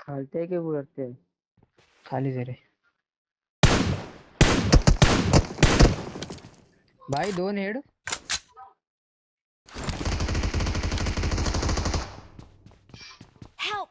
खालते की वरते? खाली जरे भाई 2 हेड. Help!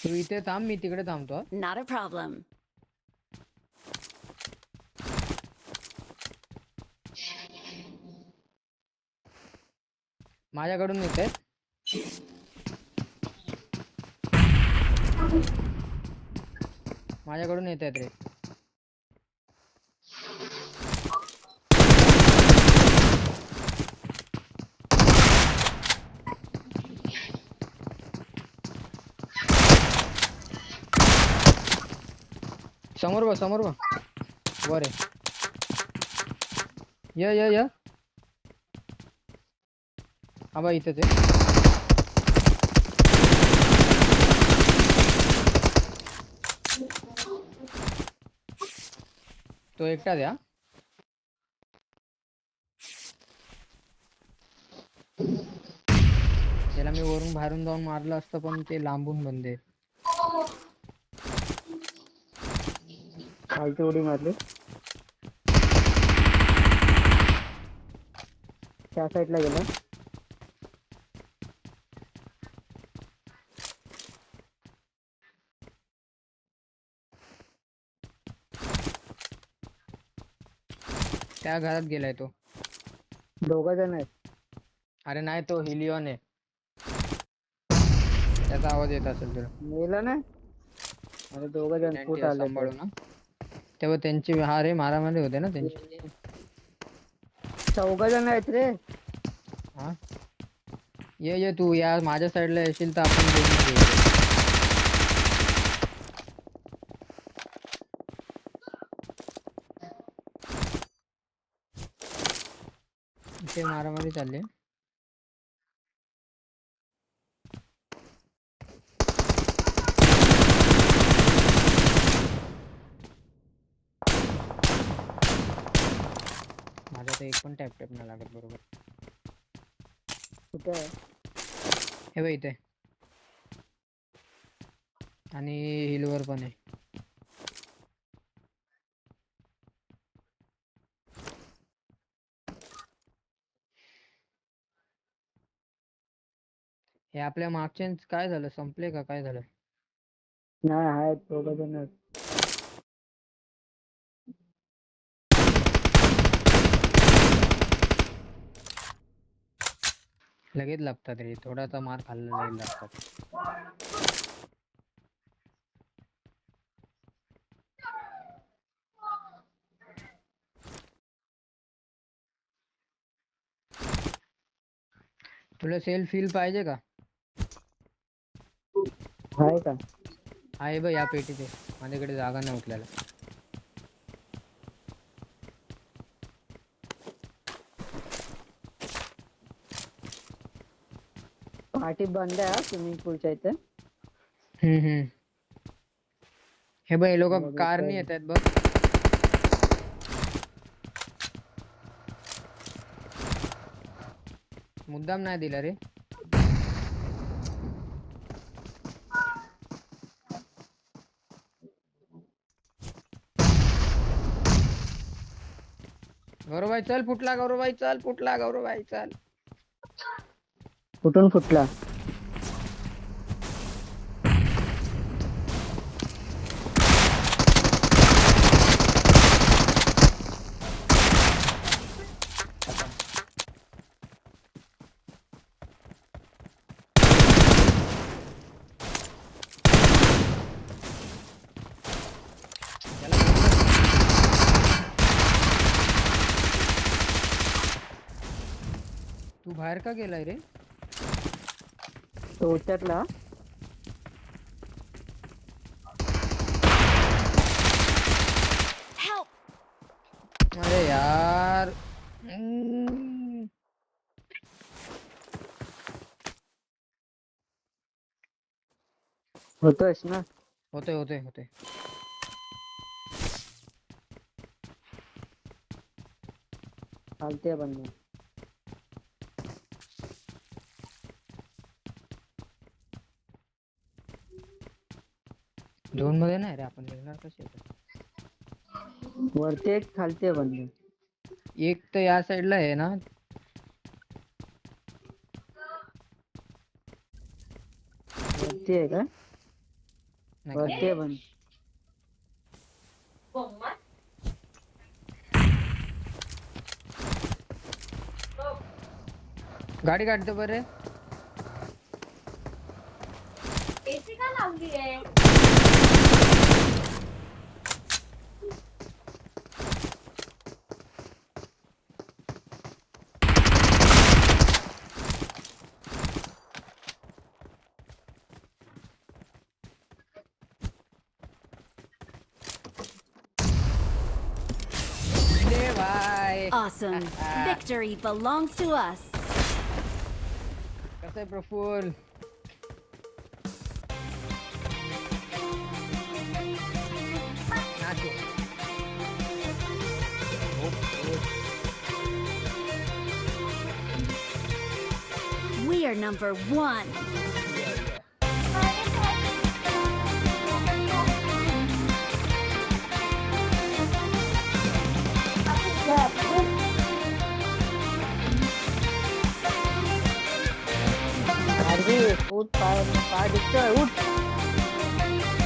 तू इथे थांब मी तिकडे थांबतो. Not a problem. माझ्याकडून येते. माझ्याकडून येत आहेत रे. समोर बघ समोर बघ. वर आहे. य हा बा इथेच आहे. तो एकटा द्या. त्याला मी वरून बाहेरून जाऊन मारलं असतं पण ते लांबून बंदे. खालती उडी मारली. त्या साईडला गेला. त्या घरात गेलाय तो. 2 जण आहेत. अरे नाही तो हिलिओन आहे. त्याचा आवाज येत असेल तुला. मेला ना. अरे 2 जण फुट आले तर. सांभाळू ना. तेव्हा त्यांची हा रे मारामारी होते ना त्यांची. 4 जण आहेत रे. हा ये तू या माझ्या साईडला येशील तर आपण दोघी खेळू. इथे मारामारी चालली. माझा तर एक पण टॅप नाही लागत बरोबर. कुठे आहे? हे बघ इथे. आणि हिलवर पण आहे. हे आपल्या मागचे काय झालं संपले का काय झालं. नाही आहेत 2 जण आहेत. लगेच लागतात रे. थोडासा मार खाल्ला लगेच लागतात. तुला सेल्फ फील पाहिजे का? आहे का? आहे बघ या पेटीत आहे. माझ्याकडे जागा नाही उचलायला. पार्टी बंद आहे स्विमिंग पूलच्या इथे. हे बघ हे लोक कारनी येत आहेत बघ. मुद्दाम नाही दिला रे. गौरवभाई चल फुटला. गौरवभाई चल फुटला. गौरवभाई चल. कुठून फुटला? तू बाहेर का गेलाय रे? तो उतरला. Help! अरे यार. होतोयस ना? होतोय होतोय होतोय. चालते बंद. झोन मध्ये नाही रे आपण निघणार कसे आता? वरती एक खालती आहे बंद. एक तर या साईडला आहे ना. वरती आहे का? नाही वरती खाली. आहे बंद. गाडी काढते बरे. एसी का लावली आहे? ले भाई. Awesome. Victory belongs to us. कसं आहे प्रफुल? नाचो. We are number one. Aarvi उठ, पाय पाय दिसतोय, उठ.